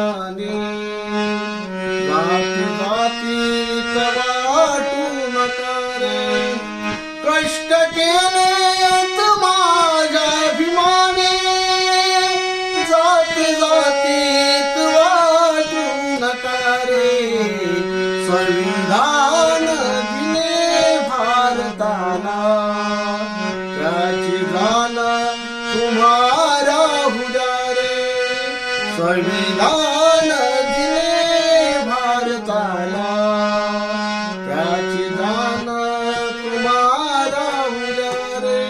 ज्ञानी जाती जातीत वाटू नका रे कष्ट केले माझ्या अभिमाने जाती जातीत वाटू नका रे संविधान दिले भारताला त्याची जाण तुम्हारा हुजा रे संविधान दिले भारताला त्याची जाण तुम्हारा हुजा रे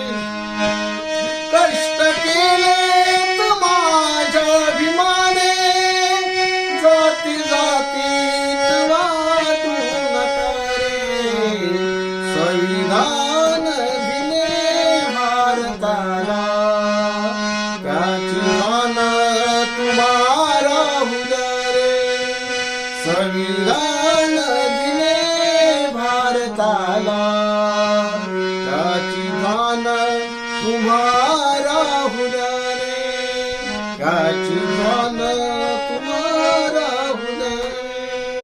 कष्ट केले माझ्या अभिमाने जाती जातीत वाटू नका रे संविधान दिले भारताला त्याची जाण तुम्हारा हुजा रे संविधान दिले भारताला त्याची जाण तुम्हारा हुजा रे त्याची जाण